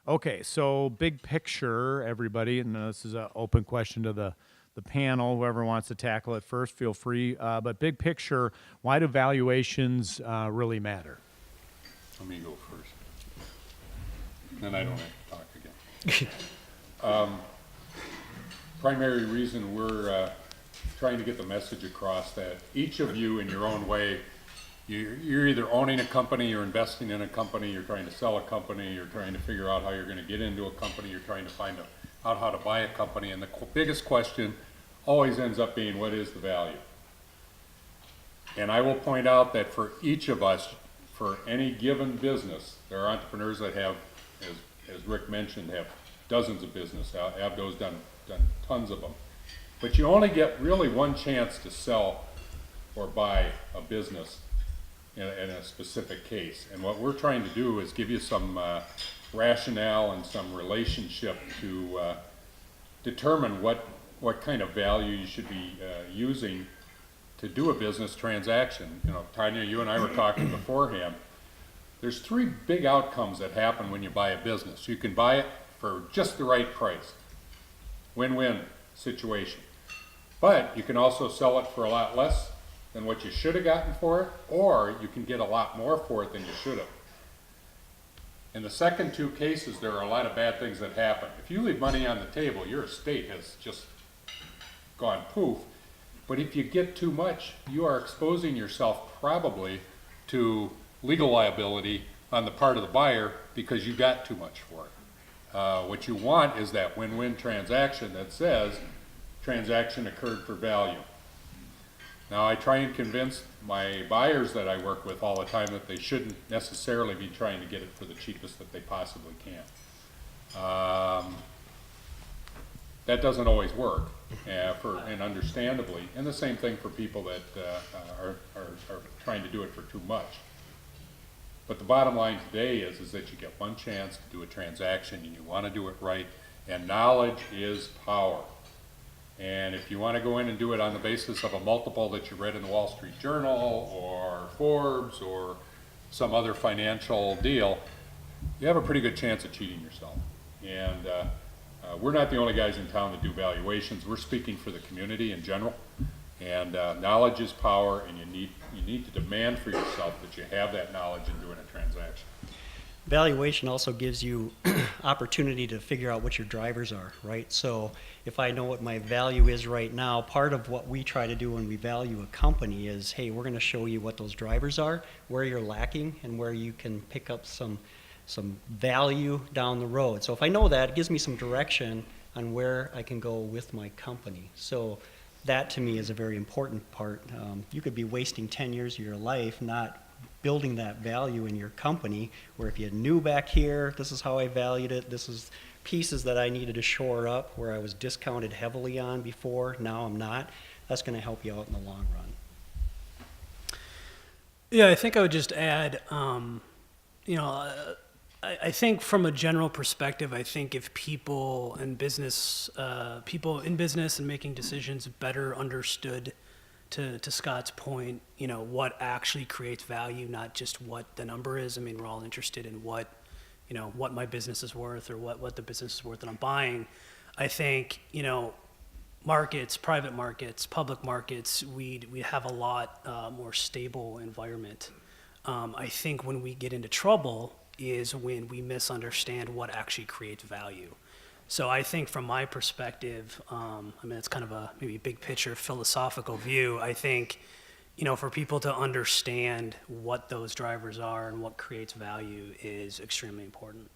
Okay, so big picture, everybody, and this is an open question to the panel. Whoever wants to tackle it first, feel free. But big picture, why do valuations really matter? Let me go first. Then I don't have to talk again. Primary reason we're trying to get the message across that each of you in your own way, you're either owning a company, you're investing in a company, you're trying to sell a company, you're trying to figure out how you're going to get into a company, you're trying to find out how to buy a company, and the biggest question always ends up being, what is the value? And I will point out that for each of us, for any given business, there are entrepreneurs that have, as Rick mentioned, have dozens of business. Abdo's done tons of them. But you only get really one chance to sell or buy a business in a specific case. And what we're trying to do is give you some rationale and some relationship to determine what kind of value you should be using to do a business transaction. You know, Tanya, you and I were talking beforehand. There's three big outcomes that happen when you buy a business. You can buy it for just the right price. Win-win situation. But you can also sell it for a lot less than what you should have gotten for it, or you can get a lot more for it than you should have. In the second two cases, there are a lot of bad things that happen. If you leave money on the table, your estate has just gone poof. But if you get too much, you are exposing yourself probably to legal liability on the part of the buyer because you got too much for it. What you want is that win-win transaction that says transaction occurred for value. Now I try and convince my buyers that I work with all the time that they shouldn't necessarily be trying to get it for the cheapest that they possibly can. That doesn't always work, and understandably, and the same thing for people that are trying to do it for too much. But the bottom line today is that you get one chance to do a transaction and you want to do it right, and knowledge is power. And if you want to go in and do it on the basis of a multiple that you read in the Wall Street Journal or Forbes or some other financial deal, you have a pretty good chance of cheating yourself. And we're not the only guys in town that do valuations. We're speaking for the community in general. And knowledge is power, and you need to demand for yourself that you have that knowledge in doing a transaction. Valuation also gives you opportunity to figure out what your drivers are, right? So if I know what my value is right now, part of what we try to do when we value a company is, hey, we're going to show you what those drivers are, where you're lacking, and where you can pick up some value down the road. So if I know that, it gives me some direction on where I can go with my company. So that to me is a very important part. You could be wasting 10 years of your life not building that value in your company, where if you knew back here, this is how I valued it, this is pieces that I needed to shore up where I was discounted heavily on before, now I'm not, that's going to help you out in the long run. Yeah, I think I would just add, I think from a general perspective, I think if people in business and making decisions better understood, to Scott's point, what actually creates value, not just what the number is. I mean, we're all interested in what my business is worth or what the business is worth that I'm buying. I think, markets, private markets, public markets, we have a lot more stable environment. I think when we get into trouble is when we misunderstand what actually creates value. So I think from my perspective, it's kind of a maybe big picture philosophical view. I think, for people to understand what those drivers are and what creates value is extremely important.